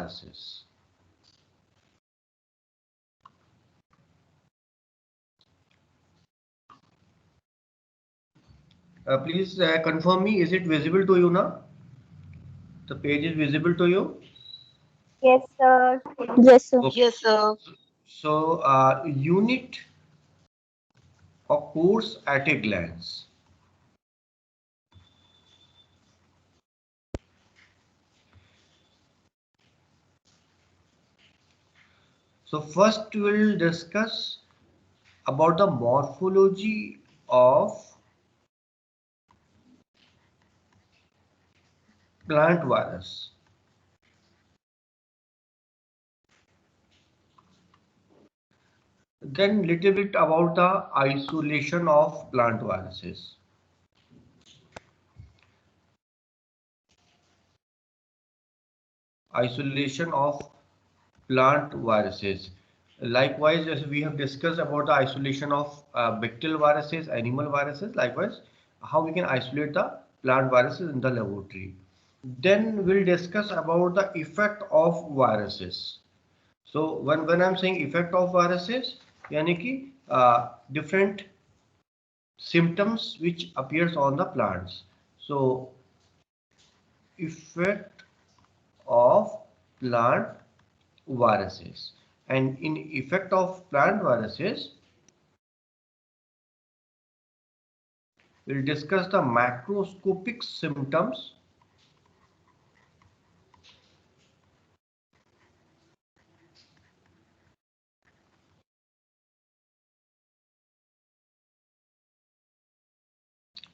viruses. Please confirm me, is it visible to you now? The page is visible to you? Yes, sir. Yes, sir. Okay. Yes, sir. So, unit of course at a glance. So first we will discuss about the morphology of plant virus. Then little bit about the isolation of plant viruses. Isolation of plant viruses. Likewise, as we have discussed about the isolation of bacterial viruses, animal viruses, likewise, how we can isolate the plant viruses in the laboratory. Then we'll discuss about the effect of viruses. So when I'm saying effect of viruses, यानी कि different symptoms which appears on the plants. So effect of plant viruses, and in effect of plant viruses we'll discuss the macroscopic symptoms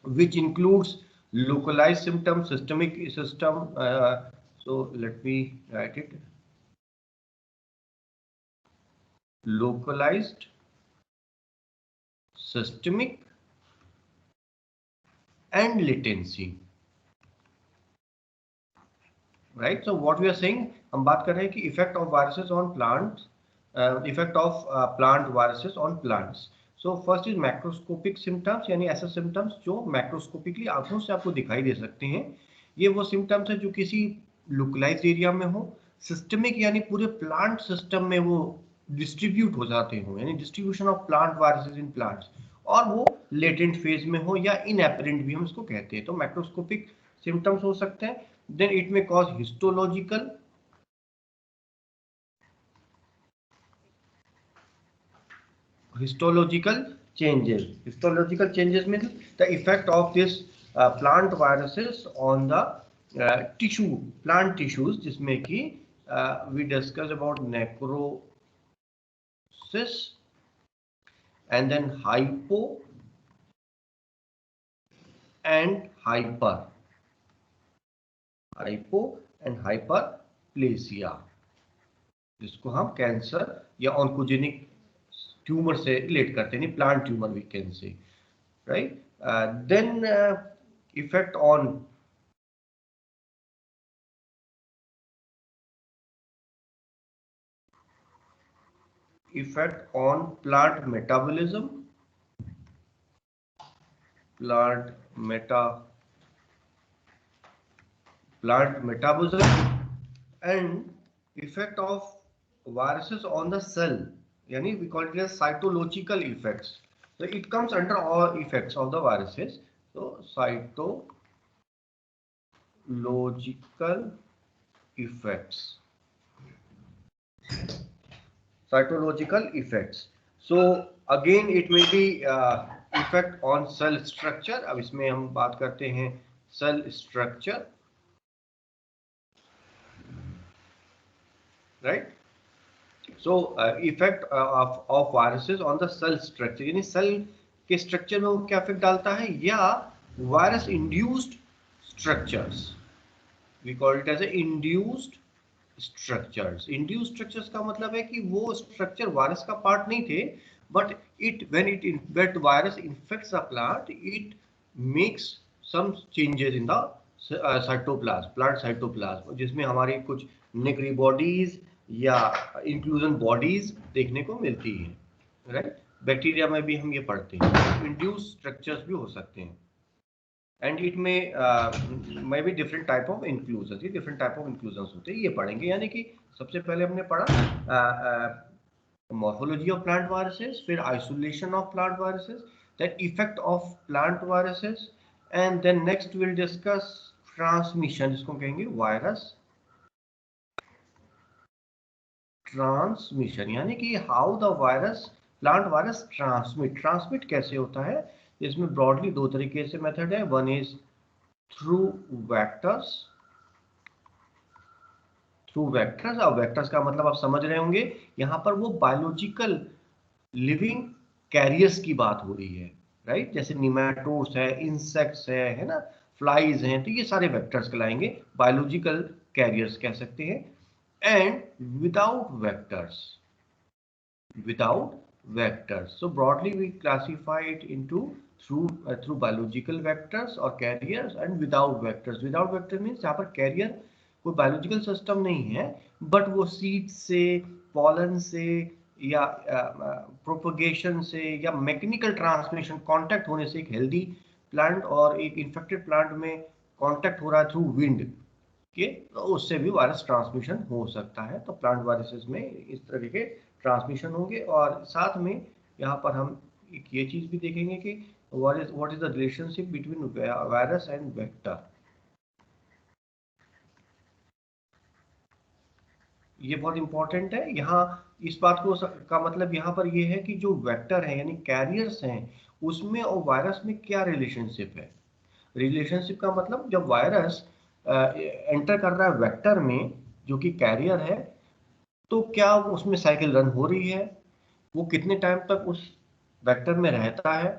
which includes localized symptoms, systemic system. So let me write it. Localized, systemic and latency. Right. So what we are saying, हम बात कर रहे हैं कि effect of viruses on plants, effect of plant viruses on plants. So first is macroscopic symptoms, यानी ऐसे symptoms जो macroscopically आंखों से आपको दिखाई दे सकते हैं. ये वो symptoms है जो किसी localized area में हो. Systemic यानी पूरे plant system में वो distribute हो जाते हो, यानी distribution of plant viruses in plants, और वो latent phase में हो या inapparent भी हम इसको कहते हैं. तो macroscopic symptoms हो सकते हैं. Then it may cause histological changes. Histological changes means the effect of this plant viruses on the tissue, plant tissues, जिसमें कि we discussed about necrosis and then hypo and hyperplasia, जिसको हम cancer या oncogenic tumour से relate करते हैं, plant tumour we can say, right. Then effect on plant metabolism, and effect of viruses on the cell, yani we call it as cytological effects. So it comes under all effects of the viruses. So cytological effects. So again it may be effect on cell structure. अब इसमें हम बात करते हैं cell structure, right. So effect of viruses on the cell structure, यानी cell के structure में वो क्या इफेक्ट डालता है, या virus induced structures, we call it as a induced structures. Induced structures का मतलब है कि वो स्ट्रक्चर वायरस का पार्ट नहीं थे, but when virus infects a plant, it makes some changes in the cytoplasm, plant cytoplasm, जिसमें हमारी कुछ नेक्री बॉडीज या इंक्लूजन बॉडीज देखने को मिलती है, राइट. बैक्टीरिया में भी हम ये पढ़ते हैं. इंड्यूस स्ट्रक्चर्स भी हो सकते हैं. एंड इट में भी डिफरेंट टाइप ऑफ इंक्लूजन, ये डिफरेंट टाइप ऑफ इंक्लूजन होते हैं, ये पढ़ेंगे। यानी कि सबसे पहले हमने पढ़ा morphology of plant viruses, फिर isolation of plant viruses, then effect of plant viruses, and then next we'll discuss transmission, जिसको कहेंगे वायरस ट्रांसमिशन, यानी कि how the virus plant virus transmit कैसे होता है। इसमें ब्रॉडली दो तरीके से मेथड है, one is through vectors. Through vectors, और वेक्टर्स का मतलब आप समझ रहे होंगे, यहाँ पर वो बायोलॉजिकल लिविंग कैरियर्स की बात हो रही है, राइट। जैसे निमेटोड्स है, इंसेक्ट्स है ना, फ्लाइज हैं, तो ये सारे वेक्टर्स कहलाएंगे, बायोलॉजिकल कैरियर्स कह सकते हैं। And without vectors, so broadly we classify it into through biological vectors or carriers and without vectors. Without vector means यहाँ पर carrier कोई बायोलॉजिकल सिस्टम नहीं है, बट वो सीड से, पॉलन से, या प्रोपगेशन से, या मैकेनिकल ट्रांसमिशन, कांटेक्ट होने से, एक हेल्दी प्लांट और एक इन्फेक्टेड प्लांट में कांटेक्ट हो रहा है थ्रू विंड के, तो उससे भी वायरस ट्रांसमिशन हो सकता है। तो प्लांट वायरसेस में इस तरह के ट्रांसमिशन होंगे। और साथ में यहाँ पर हम एक ये चीज भी देखेंगे कि what is the relationship between virus and vector. ये बहुत इंपॉर्टेंट है। यहाँ इस बात को का मतलब यहाँ पर ये है कि जो वेक्टर है यानी कैरियर्स हैं, उसमें और वायरस में क्या रिलेशनशिप है। रिलेशनशिप का मतलब जब वायरस एंटर कर रहा है वेक्टर में जो कि कैरियर है, तो क्या उसमें साइकिल रन हो रही है, वो कितने टाइम तक उस वेक्टर में रहता है,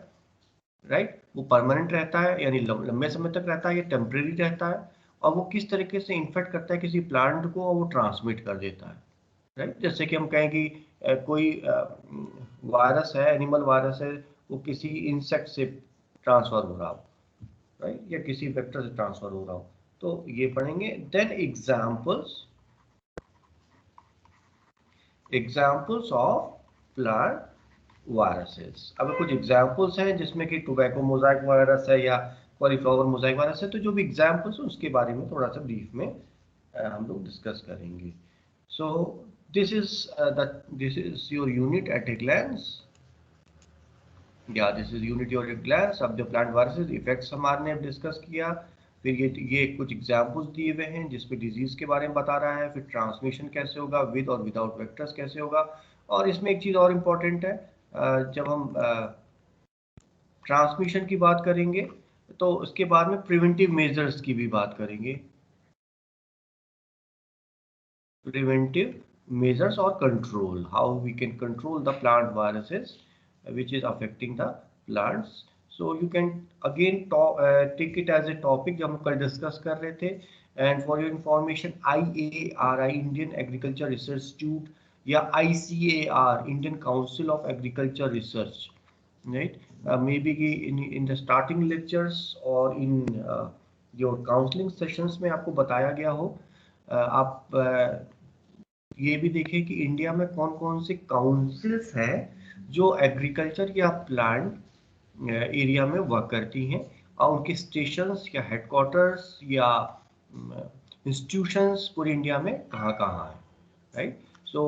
राइट। वो परमानेंट रहता है यानी लंबे समय तक रहता है, या टेम्परेरी रहता है, और वो किस तरीके से इन्फेक्ट करता है किसी प्लांट को और वो ट्रांसमिट कर देता है, राइट। जैसे कि हम कहें कि कोई वायरस है, एनिमल वायरस है, वो किसी इंसेक्ट से ट्रांसफर हो रहा हो, राइट, या किसी वेक्टर से ट्रांसफर हो रहा हो, तो ये पढ़ेंगे। Then examples of plant viruses. अब कुछ एग्जाम्पल्स हैं जिसमें कि टोबैको मोजाइक वायरस है या कॉलीफ्लावर मोजाइक वायरस है, तो जो भी एग्जाम्पल्स है उसके बारे में थोड़ा सा ब्रीफ में हम लोग डिस्कस करेंगे। So this is your unit at a glance, या this is unit your at glance. अब जो प्लांट वायरसेस इफेक्ट्स हमारे डिस्कस किया, फिर ये कुछ एग्जाम्पल्स दिए हुए हैं जिसमें डिजीज के बारे में बता रहा है, फिर ट्रांसमिशन कैसे होगा, विद और विदाउट वेक्टर्स कैसे होगा। और इसमें एक चीज और इम्पोर्टेंट है, जब हम ट्रांसमिशन की बात करेंगे तो उसके बाद में प्रिवेंटिव मेजर्स की भी बात करेंगे। Preventive measures or control, how we can control the plant viruses which is affecting the plants. So you can again take it as a topic जो हम कल डिस्कस कर रहे थे। And for your information, IARI Indian agriculture research institute या ICAR Indian council of agriculture research, right, maybe in the starting lectures or in your counseling sessions में आपको बताया गया हो। आप ये भी देखें कि इंडिया में कौन कौन से काउंसिल्स हैं जो एग्रीकल्चर या प्लांट एरिया में वर्क करती हैं, और उनके स्टेशंस या हेडक्वार्टर्स या इंस्टीट्यूशंस पूरी इंडिया में कहाँ कहाँ हैं, राइट। सो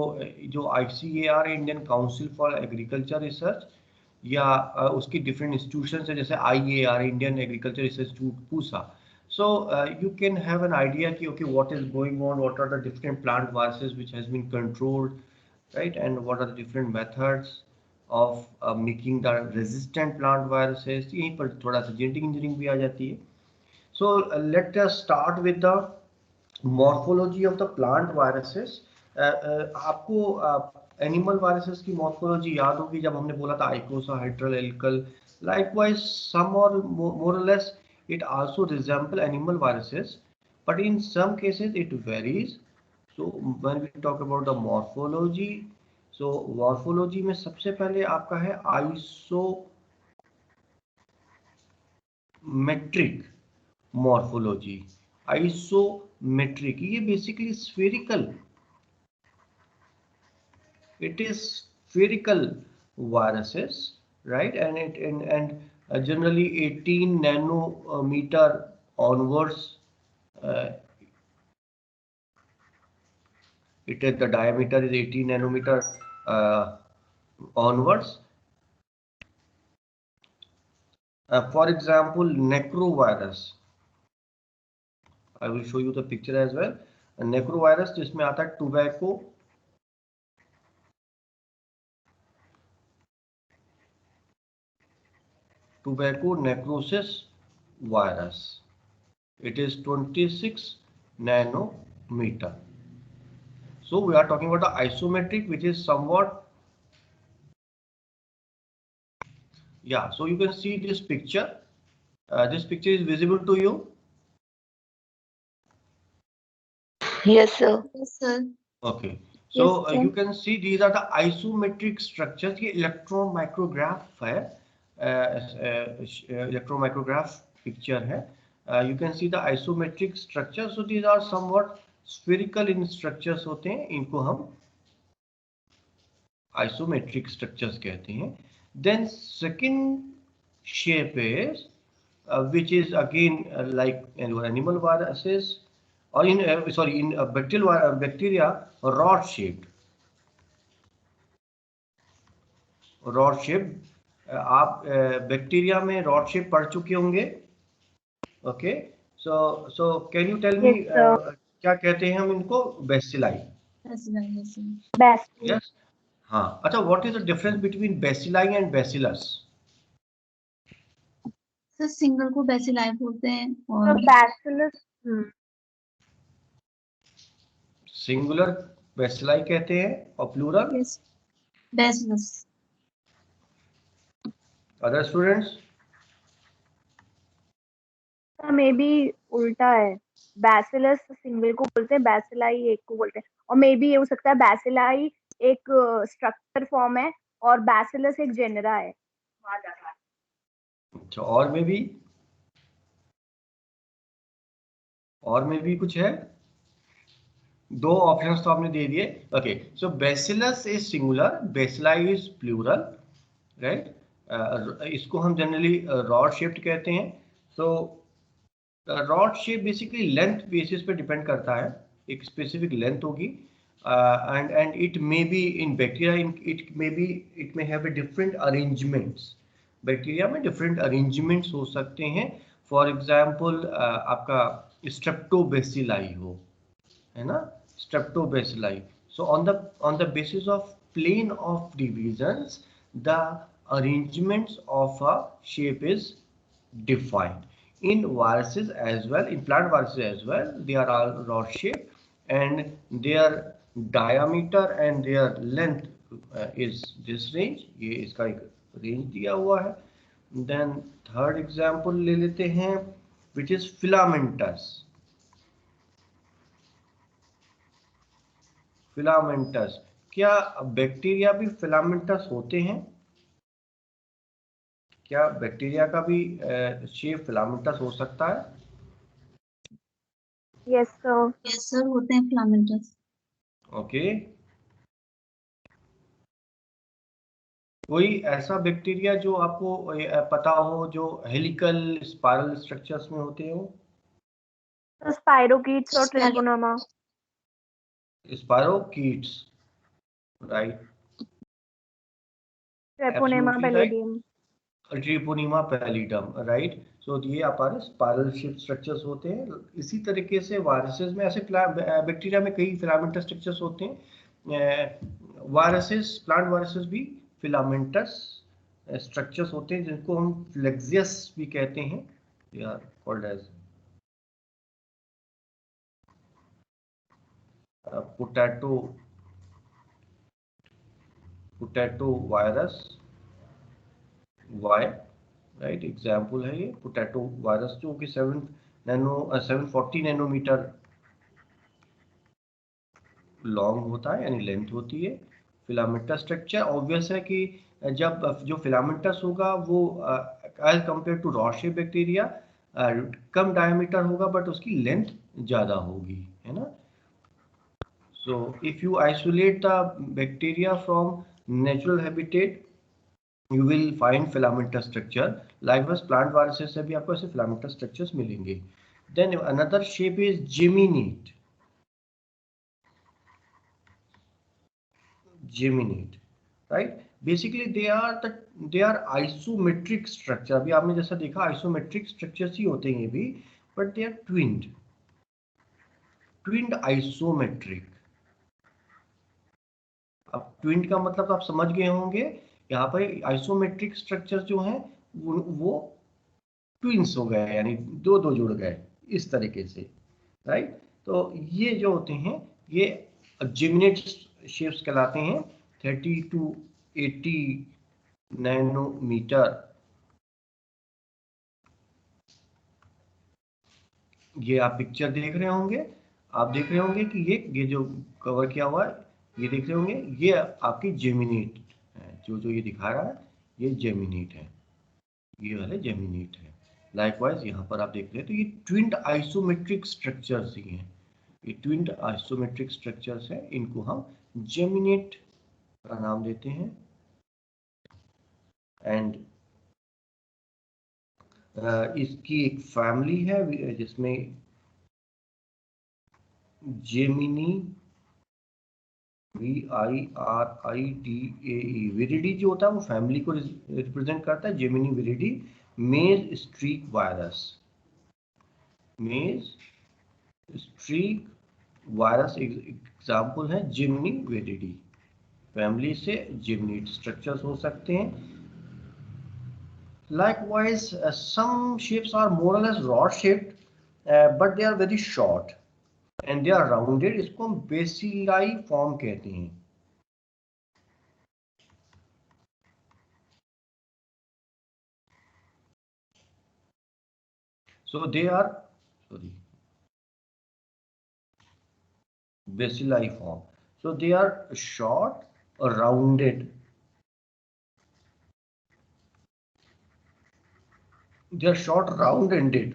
जो ICAR है, Indian council for agriculture research, या उसकी डिफरेंट इंस्टीट्यूशन है, जैसे IAR Indian agriculture research institute Pusa. So you can have an idea कि okay, what is going on, what are the different plant viruses which has been controlled, right, and what are the different methods of making the resistant plant viruses। यहीं पर थोड़ा सा genetic engineering भी आ जाती है। So let us start with the morphology of the plant viruses। आपको animal viruses की morphology याद होगी जब हमने बोला था आइकोसाहेड्रल एल्कल। लाइकवाइज सम और मोर और less it also resemble animal viruses, but in some cases it varies। So when we talk about the morphology, so morphology में सबसे पहले आपका है आइसोमेट्रिक morphology। आइसोमेट्रिक ये basically spherical, it is spherical viruses, right, and generally 18 nanometer onwards. The diameter is 18 nanometer onwards. For example, necrovirus. I will show you the picture as well. Necrovirus जिसमें आता है tobacco necrosis virus. It is 26 nanometer. So we are talking about the isometric, which is somewhat, yeah. So you can see this picture. This picture is visible to you. Yes, sir. Yes, sir. Okay. So Yes, sir. you can see these are the isometric structures. ये electron micrograph है. Electron micrograph picture है. You can see the isometric structure. So these are somewhat spherical in structures होते हैं. इनको हम isometric structures कहते हैं. Then second shape is which is again like animal viruses or in bacteria rod shaped. Rod shape आप bacteria में rod shape पढ़ चुके होंगे. Okay. So can you tell me क्या कहते हैं हम इनको? बेसिलाई. यस. हाँ. अच्छा, what is the difference between bacilli and bacillus? Sir single को बेसिलाई बोलते हैं और बैसिलस सिंगुलर बेसिलाई कहते हैं और plural bacillus. Other students? Maybe उल्टा है. बैसिलस सिंगल को बोलते हैं, बैसिलाई एक को बोलते हैं. और मे बी ये हो सकता है बैसिलाई एक स्ट्रक्चर फॉर्म है और बैसिलस एक जेनरा है. अच्छा, और में भी कुछ है? दो ऑप्शंस तो आपने दे दिए. Okay. So bacillus is singular, bacilli is plural, right. इसको हम जनरली रॉड शेप्ड कहते हैं. So rod shape basically length basis पे डिपेंड करता है. एक स्पेसिफिक लेंथ होगी and it may be in bacteria it may have a different arrangements. Bacteria में डिफरेंट अरेंजमेंट्स हो सकते हैं. फॉर एग्जांपल आपका स्ट्रेप्टोबेसिलाई हो, है ना, streptobacilli. So on the basis of plane of divisions the arrangements of a shape is defined. In viruses as well, in plant viruses as well, they are all rod shaped and their diameter and their length is this range. ये इसका एक range दिया हुआ है. Then third example ले लेते हैं which is filamentous. Filamentous. क्या बैक्टीरिया भी फिलामेंटस होते हैं? क्या बैक्टीरिया का भी शेप फिलामेंटस हो सकता है? यस सर होते हैं फिलामेंटस. ओके. कोई ऐसा बैक्टीरिया जो आपको पता हो जो हेलिकल स्पाइरल स्ट्रक्चर्स में होते हो? स्पाइरोकीट्स और ट्रिकोनोमा. Spirochetes, right. Treponema pallidum. Treponema pallidum, right. So ये हमारे स्पाइरल शेप स्ट्रक्चर्स होते हैं. इसी तरीके से वायरसेस में ऐसे बैक्टीरिया में कई फिलामेंटस स्ट्रक्चर्स होते हैं. वायरसेस, प्लांट वायरसेस भी फिलामेंटस स्ट्रक्चर्स होते हैं जिनको हम फ्लेक्सियस भी कहते हैं. They are called as potato virus Y, right. Example है ये पोटैटो वायरस जो कि 740 नैनोमीटर लॉन्ग होता है, यानी लेंथ होती है. फिलामेंटस स्ट्रक्चर ऑब्वियस है कि जब जो फिलामेंटस होगा वो as compare to rod shape bacteria कम डायमीटर होगा बट उसकी लेंथ ज़्यादा होगी, है ना. So if you isolate the bacteria from natural habitat, you will find filamentous structure. Likewise plant viruses से भी आपको ऐसे फिलामेंटस स्ट्रक्चर्स मिलेंगे। Then another shape is geminate. Geminate, right? Basically they are isometric structure. अभी आपने जैसा देखा isometric structures ही होते हैं ये भी, बट दे आर ट्विन्ड आइसोमेट्रिक। अब ट्विन का मतलब तो आप समझ गए होंगे, यहाँ पर आइसोमेट्रिक स्ट्रक्चर जो हैं वो ट्विन्स हो गए, यानी दो दो जुड़ गए इस तरीके से, राइट? तो ये जो होते हैं ये जेमिनेट शेप्स कहलाते हैं। 30 to 80 नैनोमीटर, ये आप पिक्चर देख रहे होंगे, आप देख रहे होंगे कि ये जो कवर किया हुआ है, ये देख रहे होंगे, ये आपकी जेमिनेट है। जो ये दिखा रहा है ये जेमिनेट है, ये वाले जेमिनेट है। लाइकवाइज यहाँ पर आप देख रहे हैं तो ये ट्विन्ड आइसोमेट्रिक स्ट्रक्चर्स ही हैं। ये ट्विन्ड आइसोमेट्रिक स्ट्रक्चर्स हैं, इनको हम जेमिनेट का नाम देते हैं। एंड इसकी एक फैमिली है जिसमें जेमिनी, VIRIDAE, विरिडी जो होता है वो फैमिली को रिप्रेजेंट करता है। जेमिनी विरिडी, मेज स्ट्रीक वायरस, मेज स्ट्रीक वायरस एग्जाम्पल है जेमिनी विरिडी। फैमिली से जेमिनेट स्ट्रक्चर्स हो सकते हैं। Likewise, some shapes are more or less rod shaped, but they are very short and they are rounded. इसको हम बेसिलाई फॉर्म कहते हैं। So they are, sorry, bacilli form. So they are short or rounded. They are short, round-ended,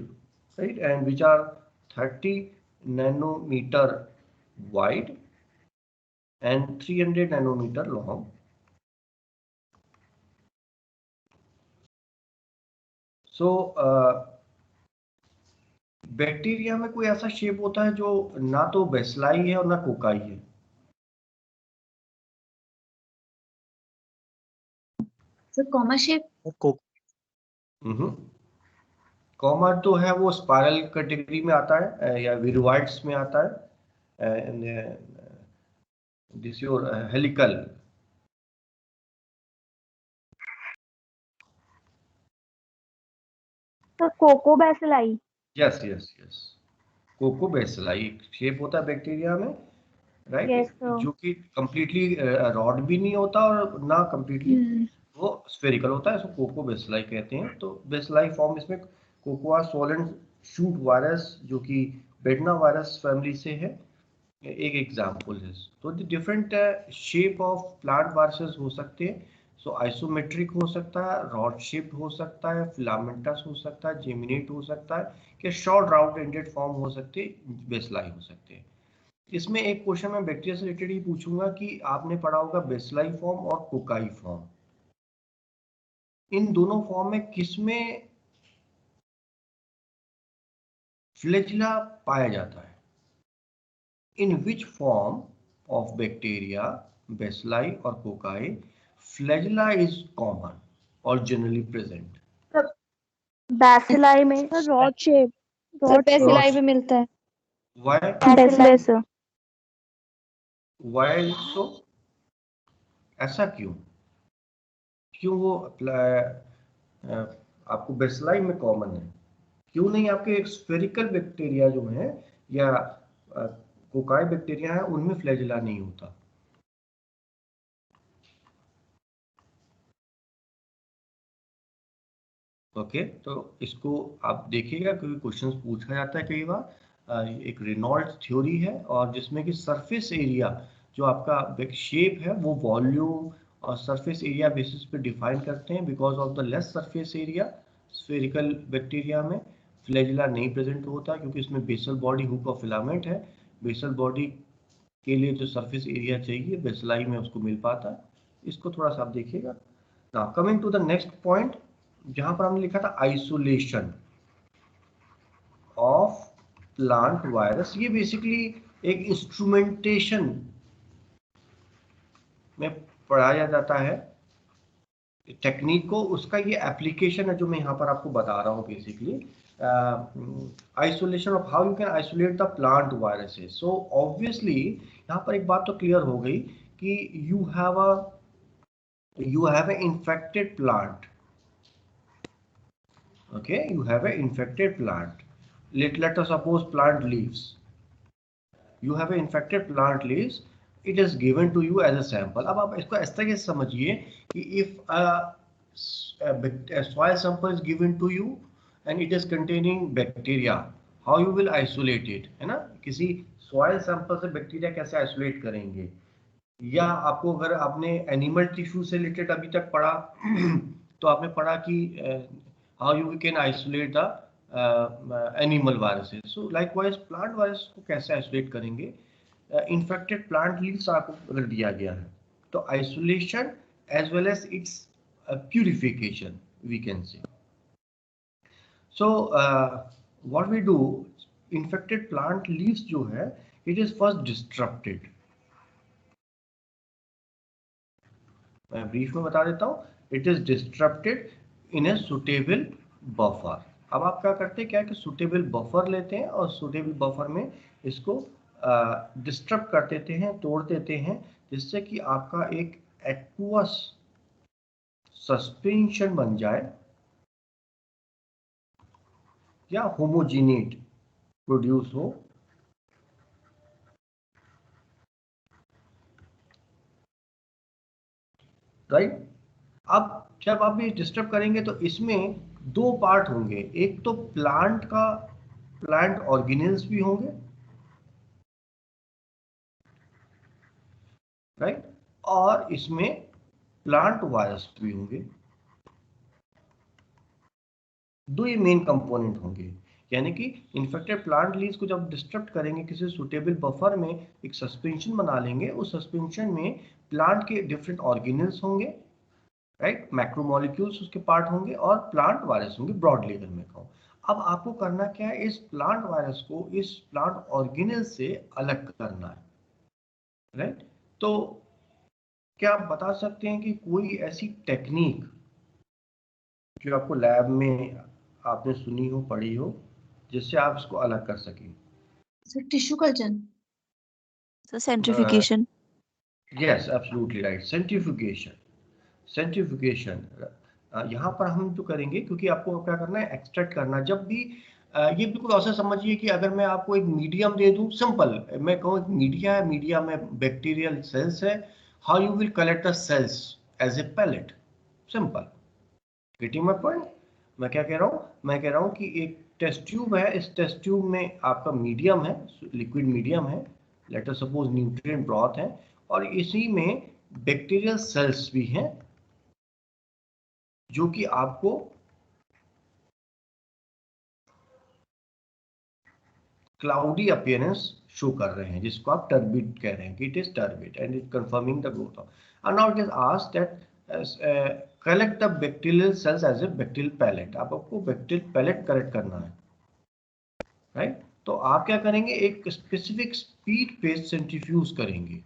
right, and which are 30 nanometer wide and 300 nanometer long. So bacteria में कोई ऐसा shape होता है जो ना तो बेसिलाई है और ना कोकाई है। Sir comma shape. कॉमा तो है वो स्पाइरल कैटेगरी में आता है या विरुआइड्स में आता है। This your helical. तो coccobacilli. Yes yes yes, coccobacilli shape होता है बैक्टीरिया में, राइट? Yes, sir. जो कि कंप्लीटली रॉड भी नहीं होता और ना कंप्लीटली वो स्फेरिकल होता है, इसको कोको बेसिलाई कहते हैं। तो बेसिलाई फॉर्म इसमें कोकोआ सोलेंट शूट वायरस जो कि बेडना वायरस फैमिली से है, एक एग्जाम्पल है। तो different shape of plant viruses हो सकते हैं। सो आइसोमेट्रिक हो सकता है, रॉड शेप्ड हो सकता है, फिलामेंटस हो सकता है, जेमिनेट हो सकता है, कि शॉर्ट राउंड एंडेड फॉर्म हो सकते हैं, बेसिलाई हो सकते हैं। इसमें एक क्वेश्चन मैं बैक्टीरिया से रिलेटेड ही पूछूंगा कि आपने पढ़ा होगा बेसिलाई फॉर्म और कोकाई फॉर्म, इन दोनों फॉर्म में किसमें फ्लैजिला पाया जाता है? In which form of bacteria, bacilli और कोकाई, फ्लैजिला इज कॉमन और जनरली प्रेजेंट? बैसिलाई में रॉड शेप, रॉड बेसिलाई में मिलता है। Why bacillus. व्हाई सो, ऐसा क्यों? क्यों वो आपको बेसिलाई में कॉमन है, क्यों नहीं आपके स्फेरिकल बैक्टीरिया जो है या कोकाई बैक्टीरिया है उनमें फ्लैजिला नहीं होता? ओके, तो इसको आप देखिएगा क्योंकि क्वेश्चंस पूछा जाता है कई बार। एक रेनॉल्ड्स थ्योरी है और जिसमें कि सरफेस एरिया जो आपका शेप है वो वॉल्यूम और सरफेस एरिया बेसिस पे डिफाइन करते हैं। Because of the less surface area spherical bacteria में फ्लैजिला नहीं प्रेजेंट होता क्योंकि इसमें basal body hook of filament है। बेसल बॉडी के लिए जो सरफेस एरिया चाहिए बेसिलाई में उसको मिल पाता है। इसको थोड़ा सा आप देखिएगा। Now coming to the next point, जहां पर हमने लिखा था आइसोलेशन ऑफ प्लांट वायरस, ये बेसिकली एक इंस्ट्रूमेंटेशन में पढ़ाया जाता है टेक्निक को, उसका ये एप्लीकेशन है जो मैं यहाँ पर आपको बता रहा हूँ basically. Isolation of how you can isolate the plant viruses. So obviously यहाँ पर एक बात तो क्लियर हो गई कि you have a infected plant, okay, you have an infected plant. Let us suppose plant leaves, you have an infected plant leaves, it is given to you as a sample. अब आप इसको इस तरह से समझिए कि if a soil sample is given to you and it is containing bacteria, how you will isolate it, है ना? किसी soil sample से बैक्टीरिया कैसे आइसोलेट करेंगे, या आपको अगर आपने एनिमल टिश्यू से रिलेटेड अभी तक पढ़ा तो आपने पढ़ा कि how you can isolate the animal viruses. So likewise plant virus को कैसे आइसोलेट करेंगे, इन्फेक्टेड प्लांट लीव्स आपको रख दिया गया है, तो isolation as well as its purification we can say. So what we do, infected plant leaves जो है इट इज फर्स्ट डिस्ट्रप्टेड। मैं ब्रीफ में बता देता हूँ, it is disrupted in a suitable buffer. अब आप क्या करते हैं, क्या है कि सुटेबल बफर लेते हैं और सुटेबल बफर में इसको डिस्टर्ब कर देते हैं, तोड़ देते हैं, जिससे कि आपका एक एक्वस सस्पेंशन बन जाए या होमोजीनेट प्रोड्यूस हो। राइट, अब जब आप ये डिस्टर्ब करेंगे तो इसमें दो पार्ट होंगे, एक तो प्लांट ऑर्गेनेल्स भी होंगे, राइट, और इसमें प्लांट वायरस भी होंगे। दो ये मेन कंपोनेंट होंगे, यानी कि इन्फेक्टेड प्लांट लीव्स को जब डिस्टर्ब करेंगे किसी सुटेबल बफर में, एक सस्पेंशन बना लेंगे, उस सस्पेंशन में प्लांट के डिफरेंट ऑर्गेनेल्स होंगे, राइट, मैक्रोमोलिक्यूल्स उसके पार्ट होंगे और प्लांट वायरस होंगे, ब्रॉड लेवल में कहूँ। अब आपको करना क्या है, इस प्लांट वायरस को इस प्लांट ऑर्गेनेल से अलग करना है, राइट। तो क्या आप बता सकते हैं कि कोई ऐसी टेक्निक जो आपको लैब में आपने सुनी हो, पढ़ी हो, जिससे आप इसको अलग कर सकें? Sir tissue culture. So centrifugation. Yes, absolutely right, centrifugation. Centrifugation यहाँ पर हम जो करेंगे, क्योंकि आपको क्या करना है, एक्सट्रैक्ट करना। जब भी ये बिल्कुल ऐसा समझिए कि अगर मैं आपको एक मीडियम दे दूं, सिंपल मैं कहूँ एक मीडिया है, मीडिया में बैक्टीरियल सेल्स है, how you will collect the cells as a pellet, simple. Getting my point? मैं क्या कह रहा हूँ, मैं कह रहा हूँ कि एक टेस्ट ट्यूब है, इस टेस्ट ट्यूब में आपका मीडियम है, लिक्विड मीडियम है, let us suppose nutrient broth है, और इसी में बैक्टीरियल सेल्स भी हैं जो कि आपको क्लाउडी अपीयरेंस शो कर रहे हैं, जिसको आप टर्बिड कह रहे हैं कि it is turbid and it confirming the growth of. And now it is asked that collect the bacterial cells as a bacterial pellet. आपको बैक्टीरियल पैलेट कलेक्ट करना है, राइट। तो आप क्या करेंगे, एक स्पेसिफिक स्पीड पे सेंट्रीफ्यूज करेंगे,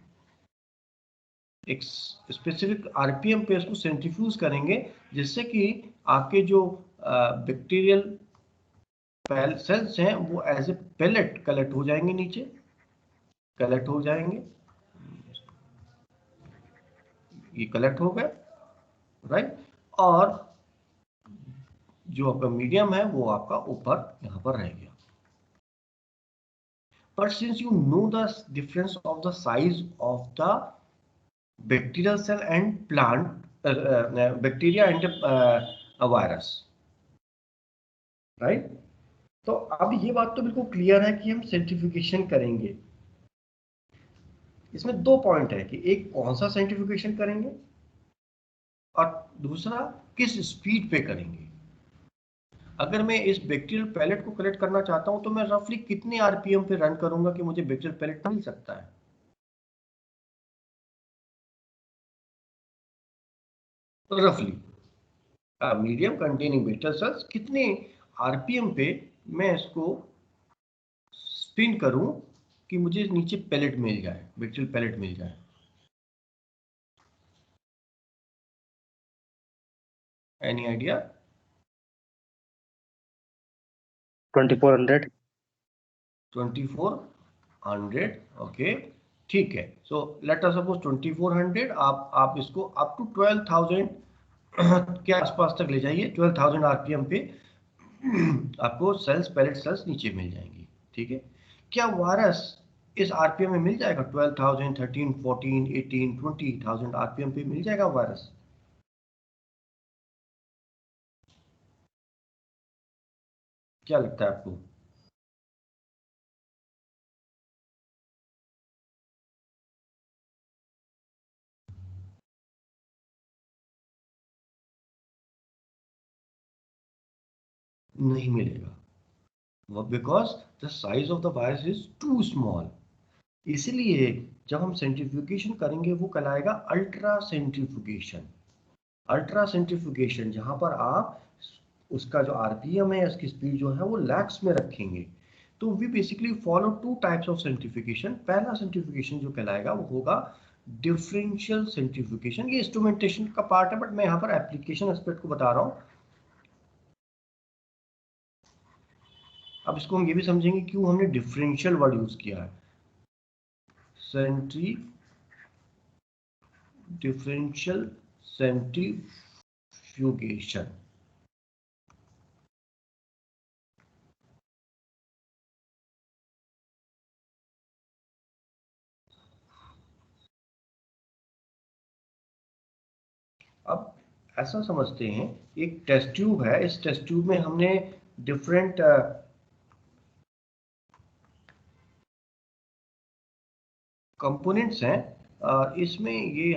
एक स्पेसिफिक आरपीएम पे इसको सेंट्रीफ्यूज करेंगे, जिससे कि आपके जो बैक्टीरियल सेल्स हैं वो एज ए पेलेट कलेक्ट हो जाएंगे, नीचे कलेक्ट हो जाएंगे, ये कलेक्ट हो गए, राइट, और जो आपका मीडियम है वो आपका ऊपर यहाँ पर रह गया। But since you know the difference of the size of the bacterial cell and plant, bacteria and virus, right, तो अब ये बात तो बिल्कुल क्लियर है कि हम सेंट्रीफ्यूगेशन करेंगे। इसमें दो पॉइंट है कि एक कौन सा सेंट्रीफ्यूगेशन करेंगे और दूसरा किस स्पीड पे करेंगे। अगर मैं इस बैक्टीरियल पैलेट को कलेक्ट करना चाहता हूं तो मैं रफली कितने आरपीएम पे रन करूंगा कि मुझे बैक्टीरियल पैलेट मिल सकता है? रफली मीडियम कंटेनिंग बेटर सेल्स, कितने आरपीएम पे मैं इसको स्पिन करूं कि मुझे नीचे पैलेट मिल जाए, बैक्टीरियल पैलेट मिल जाए। Any idea? 2400। 2400, ओके ठीक है। सो लेट अस सपोज 2400, आप इसको अप टू 12,000 के आसपास तक ले जाइए। 12,000 आरपीएम पे आपको सेल्स, पैलेट सेल्स नीचे मिल जाएंगी, ठीक है। क्या वायरस इस आरपीएम में मिल जाएगा? 12,000, 13, 14, 18, 20,000 आरपीएम पे मिल जाएगा वायरस? क्या लगता है आपको? नहीं मिलेगा, because the size of the virus is too small. इसलिए जब हम सेंट्रीफ्यूगेशन करेंगे वो कहलाएगा अल्ट्रा सेंट्रीफ्यूगेशन। अल्ट्रा सेंट्रीफ्यूगेशन जहां पर आप उसका जो आरपीएम है, उसकी स्पीड जो है वो लैक्स में रखेंगे। तो we basically follow two types of centrifugation. पहला सेंट्रीफ्यूगेशन जो कहलाएगा वो होगा डिफरेंशियल सेंट्रीफ्यूगेशन। ये इंस्ट्रूमेंटेशन का पार्ट है, बट मैं यहाँ पर एप्लीकेशन एस्पेक्ट को बता रहा हूँ। अब इसको हम ये भी समझेंगे क्यों हमने डिफरेंशियल वर्ड यूज किया है। Differential centrifugation. अब ऐसा समझते हैं, एक टेस्ट ट्यूब है, इस टेस्ट ट्यूब में हमने डिफरेंट कंपोनेंट्स हैं। इसमें ये